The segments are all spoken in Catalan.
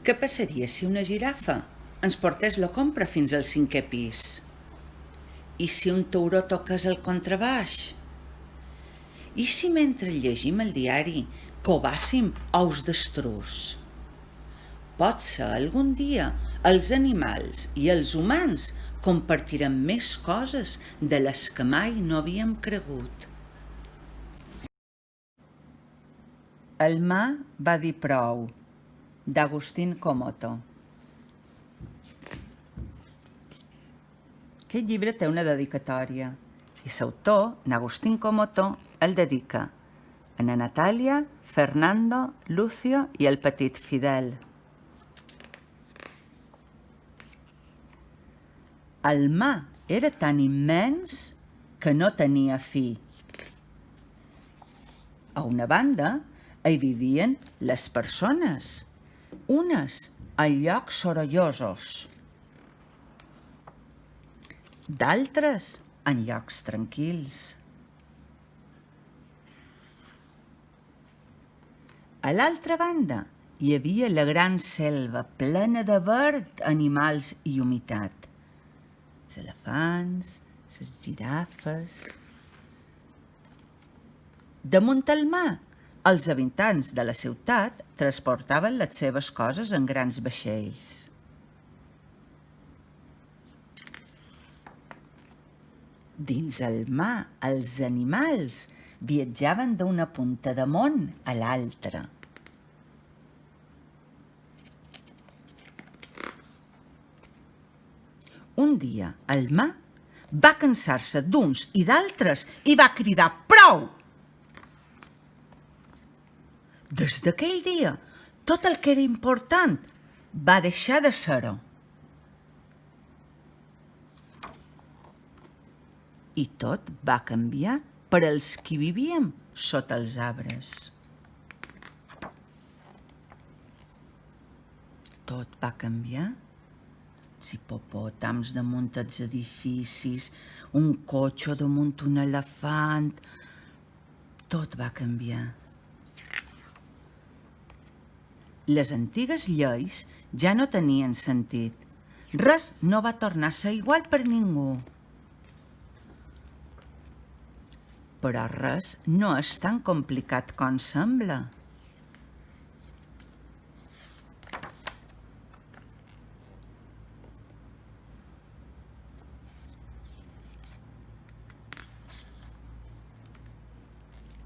Què passaria si una girafa ens portés la compra fins al 5è pis? I si un tauró toqués el contrabaix? I si mentre llegim el diari covàssim ous d'estruç? Potser algun dia els animals i els humans compartirem més coses de les que mai no havíem cregut. El mà va dir prou, d'Agustín Comoto. Aquest llibre té una dedicatòria i l'autor, n'Agustín Comoto, el dedica a na Natàlia, Fernando, Lucio i el petit Fidel. El mar era tan immens que no tenia fi. A una banda hi vivien les persones, unes en llocs sorollosos, d'altres en llocs tranquils. A l'altra banda hi havia la gran selva plena de verd, animals i humitat. Els elefants, les girafes. Damunt el mar, els habitants de la ciutat transportaven les seves coses en grans vaixells. Dins el mar, els animals viatjaven d'una punta de món a l'altra. Un dia, el mar va cansar-se d'uns i d'altres i va cridar «Prou!». Des d'aquell dia, tot el que era important va deixar de ser-ho. I tot va canviar per als qui vivíem sota els arbres. Tot va canviar. Els hipopòtams damunt els edificis, un cotxe damunt un elefant. Tot va canviar. Les antigues lleis ja no tenien sentit. Res no va tornar a ser igual per ningú. Però res no és tan complicat com sembla.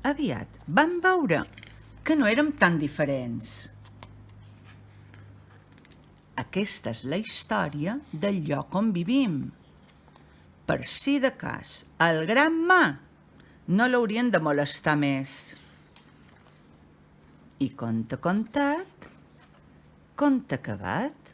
Aviat vam veure que no érem tan diferents. Aquesta és la història del lloc on vivim. Per si de cas, el gran mar no l'haurien de molestar més. I conte contat, conte acabat.